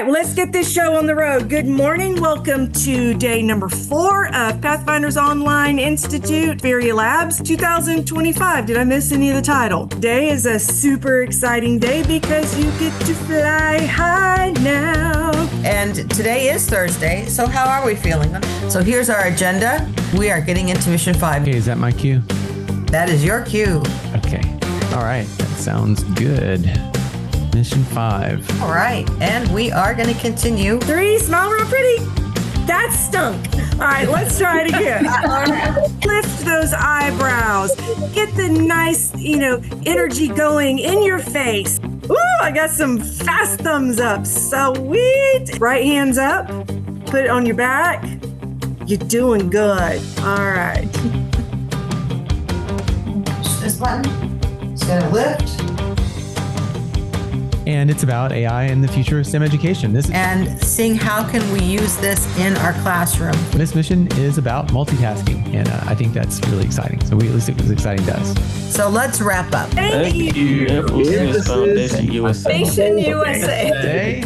right, well, let's get this show on the road. Good morning. Welcome to day number 4 of Pathfinders Online Institute Hiya Labs 2025. Did I miss any of the title? Today is a super exciting day because you get to fly high now. And today is Thursday, so how are we feeling? So here's our agenda. We are getting into Mission 5. Hey, is that my cue? That is your cue. Okay. All right. That sounds good. Mission 5. All right. And we are going to continue. 3, smile real pretty. That stunk. All right, let's try it again. Lift those eyebrows. Get the nice, energy going in your face. Ooh, I got some fast thumbs up. Sweet. Right hands up. Put it on your back. You're doing good. All right. Push this button. It's going to lift. And it's about AI and the future of STEM education. And seeing how can we use this in our classroom. This mission is about multitasking, and I think that's really exciting. So at least it was exciting to us. So let's wrap up. Thank you. Foundation USA. Foundation USA. Today,